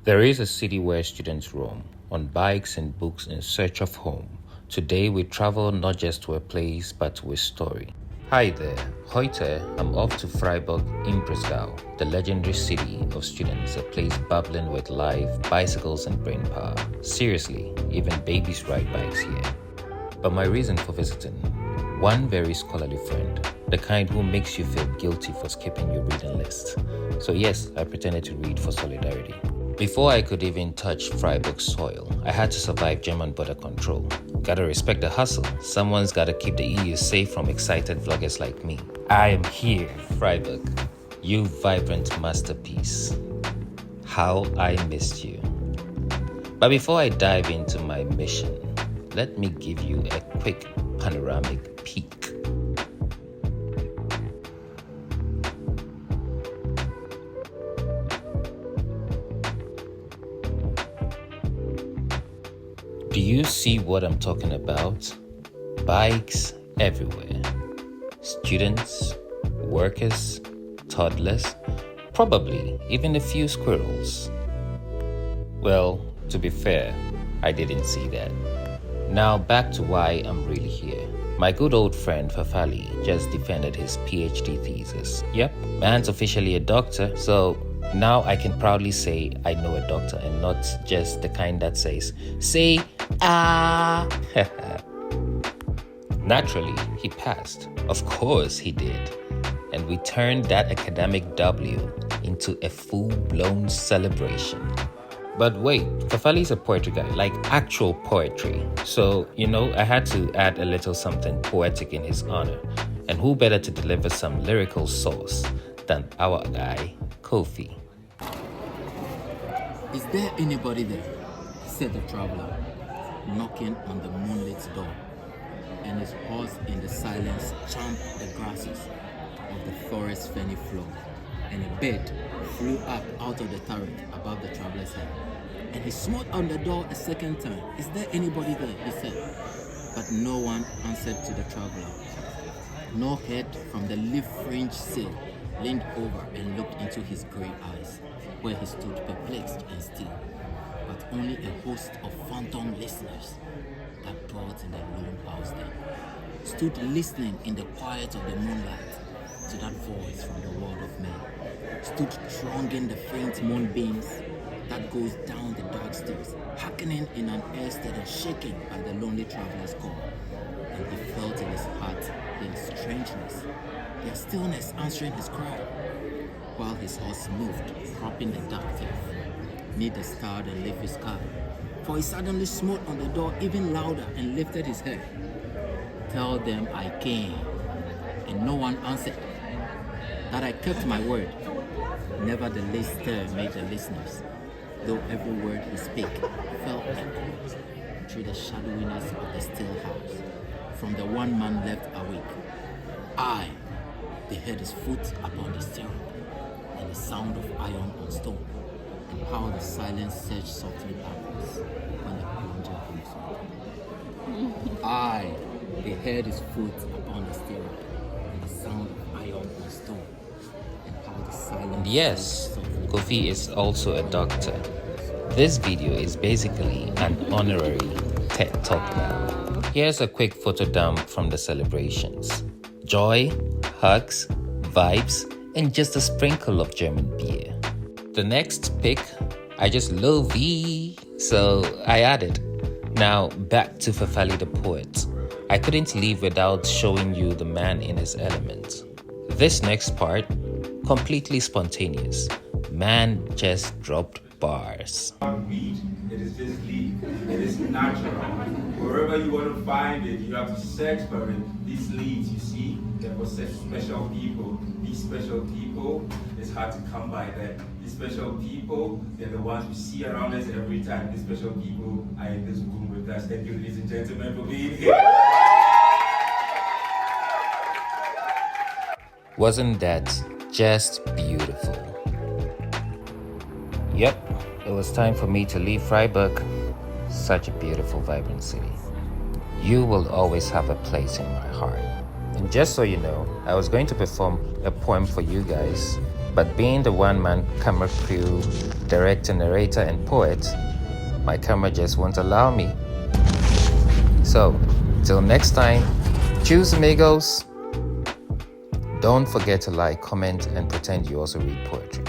There is a city where students roam, on bikes and books in search of home. Today we travel not just to a place, but to a story. Hi there, heute I'm off to Freiburg in Breisgau, the legendary city of students, a place bubbling with life, bicycles and brain power. Seriously, even babies ride bikes here. But my reason for visiting, one very scholarly friend, the kind who makes you feel guilty for skipping your reading list. So yes, I pretended to read for solidarity. Before I could even touch Freiburg's soil, I had to survive German border control. Gotta respect the hustle. Someone's gotta keep the EU safe from excited vloggers like me. I am here, Freiburg, you vibrant masterpiece. How I missed you. But before I dive into my mission, let me give you a quick panoramic peek. Do you see what I'm talking about? Bikes everywhere. Students, workers, toddlers, probably even a few squirrels. Well, to be fair, I didn't see that. Now back to why I'm really here. My good old friend Fafali just defended his PhD thesis. Yep, man's officially a doctor, so now I can proudly say I know a doctor and not just the kind that says, say, ah. Naturally, he passed. Of course he did. And we turned that academic W into a full-blown celebration. But wait, Fafali's a poetry guy, like actual poetry. So, I had to add a little something poetic in his honor. And who better to deliver some lyrical sauce than our guy, Kofi. Is there anybody there? Said the traveler, knocking on the moonlit door, and his horse in the silence champed the grasses of the forest ferny floor, and a bird flew up out of the turret above the traveler's head. And he smote on the door a second time. Is there anybody there? He said. But no one answered to the traveler. No head from the leaf-fringed sill leaned over and looked into his grey eyes, where he stood perplexed and still, but only a host of phantom listeners that dwelt in the lone house then, stood listening in the quiet of the moonlight to that voice from the world of men, stood thronging the faint moonbeams that goes down the dark stairs, hearkening in an air steady shaken by the lonely traveler's call, and he felt in his heart their strangeness, their stillness answering his cry, while his horse moved, cropping the dark thief, neath the starred and leafy sky. For he suddenly smote on the door even louder and lifted his head. Tell them I came, and no one answered, that I kept my word. Never the least stir made the listeners, though every word he spake fell echoed through the shadowiness of the still house, from the one man left awake. I, they heard his foot upon the stirrup, and the sound of iron on stone, and how the silence surged softly backwards when the plunger comes on. I, they heard his foot upon the stirrup, and the sound of iron on stone, and how the silence Yes, surged softly Kofi is also a doctor. This video is basically an honorary TED Talk now. Here's a quick photo dump from the celebrations. Joy, hugs, vibes, and just a sprinkle of German beer. The next pic, I just love so I added. Now back to Fafali the poet. I couldn't leave without showing you the man in his element. This next part, completely spontaneous. Man just dropped bars. Read, it is physically, it is natural. Wherever you want to find it, you have to search for it. These leads, you see, they're for such special people. These special people, it's hard to come by them. These special people, they're the ones we see around us every time. These special people are in this room with us. Thank you, ladies and gentlemen, for being here. Wasn't that just beautiful? Yep, it was time for me to leave Freiburg. Such a beautiful, vibrant city. You will always have a place in my heart. And just so you know, I was going to perform a poem for you guys, But being the one-man camera crew, director, narrator, and poet, my camera just won't allow me. So, till next time, choose amigos. Don't forget to like, comment, and pretend you also read poetry.